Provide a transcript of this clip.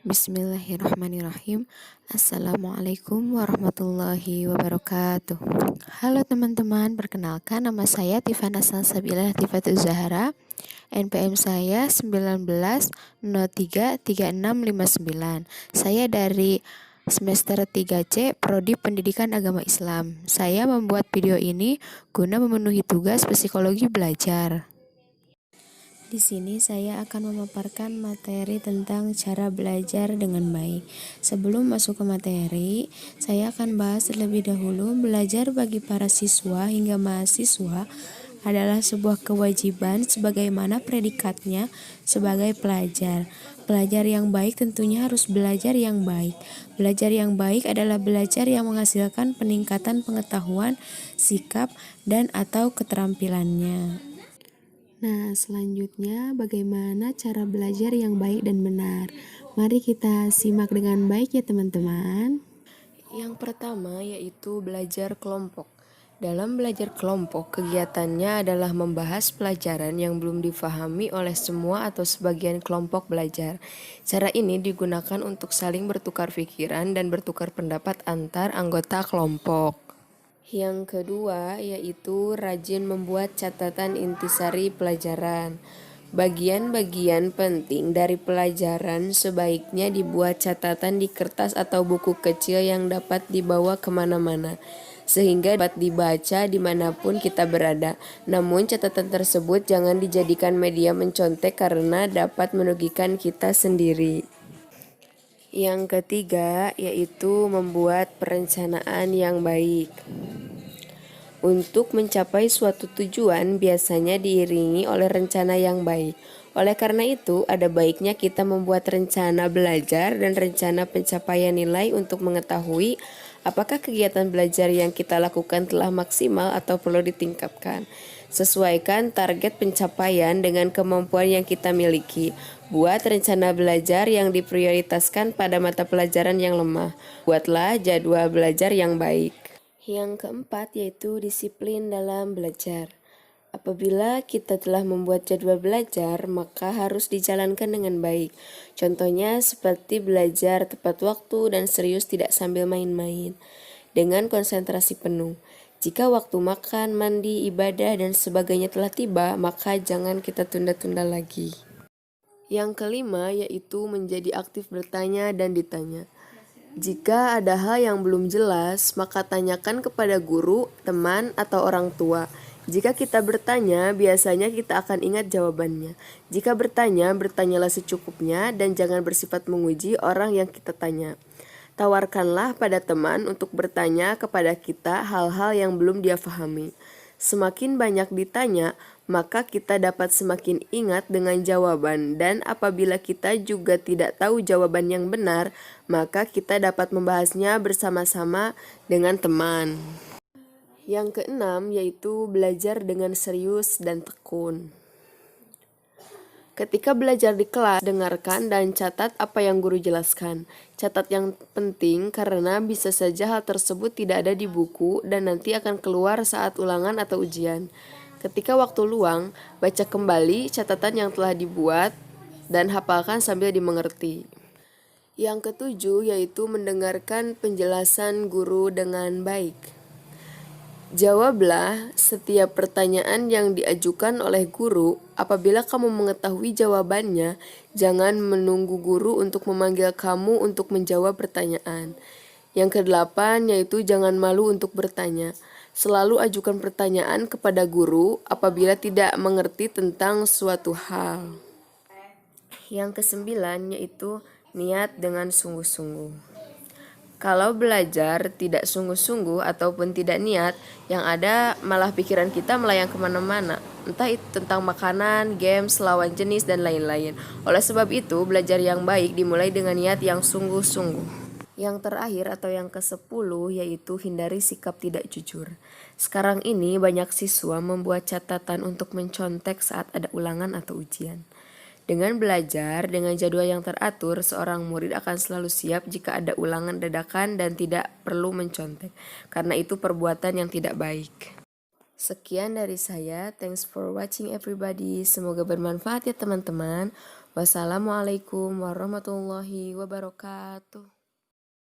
Bismillahirrahmanirrahim. Assalamualaikum warahmatullahi wabarakatuh. Halo teman-teman, perkenalkan nama saya Tifana Salsabila Tifatul Zahra. NPM saya 19033659. Saya dari semester 3C Prodi Pendidikan Agama Islam. Saya membuat video ini guna memenuhi tugas psikologi belajar. Di sini saya akan memaparkan materi tentang cara belajar dengan baik. Sebelum masuk ke materi, saya akan bahas terlebih dahulu belajar bagi para siswa hingga mahasiswa adalah sebuah kewajiban sebagaimana predikatnya sebagai pelajar. Pelajar yang baik tentunya harus belajar yang baik. Belajar yang baik adalah belajar yang menghasilkan peningkatan pengetahuan, sikap, dan atau keterampilannya. Nah, selanjutnya bagaimana cara belajar yang baik dan benar? Mari kita simak dengan baik ya teman-teman. Yang pertama yaitu belajar kelompok. Dalam belajar kelompok, kegiatannya adalah membahas pelajaran yang belum difahami oleh semua atau sebagian kelompok belajar. Cara ini digunakan untuk saling bertukar pikiran dan bertukar pendapat antar anggota kelompok. Yang kedua yaitu rajin membuat catatan intisari pelajaran. Bagian-bagian penting dari pelajaran sebaiknya dibuat catatan di kertas atau buku kecil yang dapat dibawa kemana-mana, sehingga dapat dibaca dimanapun kita berada. Namun catatan tersebut jangan dijadikan media mencontek karena dapat merugikan kita sendiri. Yang ketiga yaitu membuat perencanaan yang baik. Untuk mencapai suatu tujuan biasanya diiringi oleh rencana yang baik. Oleh karena itu, ada baiknya kita membuat rencana belajar dan rencana pencapaian nilai untuk mengetahui apakah kegiatan belajar yang kita lakukan telah maksimal atau perlu ditingkatkan. Sesuaikan target pencapaian dengan kemampuan yang kita miliki. Buat rencana belajar yang diprioritaskan pada mata pelajaran yang lemah. Buatlah jadwal belajar yang baik. Yang keempat yaitu disiplin dalam belajar. Apabila kita telah membuat jadwal belajar, maka harus dijalankan dengan baik. Contohnya seperti belajar tepat waktu dan serius tidak sambil main-main. Dengan konsentrasi penuh. Jika waktu makan, mandi, ibadah, dan sebagainya telah tiba, maka jangan kita tunda-tunda lagi. Yang kelima yaitu menjadi aktif bertanya dan ditanya. Jika ada hal yang belum jelas, maka tanyakan kepada guru, teman, atau orang tua. Jika kita bertanya, biasanya kita akan ingat jawabannya. Jika bertanya, bertanyalah secukupnya dan jangan bersifat menguji orang yang kita tanya. Tawarkanlah pada teman untuk bertanya kepada kita hal-hal yang belum dia pahami. Semakin banyak ditanya, maka kita dapat semakin ingat dengan jawaban, dan apabila kita juga tidak tahu jawaban yang benar, maka kita dapat membahasnya bersama-sama dengan teman. Yang keenam yaitu belajar dengan serius dan tekun. Ketika belajar di kelas, dengarkan dan catat apa yang guru jelaskan. Catat yang penting karena bisa saja hal tersebut tidak ada di buku dan nanti akan keluar saat ulangan atau ujian. Ketika waktu luang, baca kembali catatan yang telah dibuat dan hafalkan sambil dimengerti. Yang ketujuh yaitu mendengarkan penjelasan guru dengan baik. Jawablah setiap pertanyaan yang diajukan oleh guru. Apabila kamu mengetahui jawabannya, jangan menunggu guru untuk memanggil kamu untuk menjawab pertanyaan. Yang kedelapan yaitu jangan malu untuk bertanya. Selalu ajukan pertanyaan kepada guru apabila tidak mengerti tentang suatu hal. Yang kesembilan yaitu niat dengan sungguh-sungguh. Kalau belajar tidak sungguh-sungguh ataupun tidak niat, yang ada malah pikiran kita melayang kemana-mana. Entah itu tentang makanan, games, lawan jenis, dan lain-lain. Oleh sebab itu, belajar yang baik dimulai dengan niat yang sungguh-sungguh. Yang terakhir atau yang ke-10 yaitu hindari sikap tidak jujur. Sekarang ini banyak siswa membuat catatan untuk mencontek saat ada ulangan atau ujian. Dengan belajar dengan jadwal yang teratur, seorang murid akan selalu siap jika ada ulangan dadakan dan tidak perlu mencontek, karena itu perbuatan yang tidak baik. Sekian dari saya. Thanks for watching everybody. Semoga bermanfaat ya teman-teman. Wassalamualaikum warahmatullahi wabarakatuh.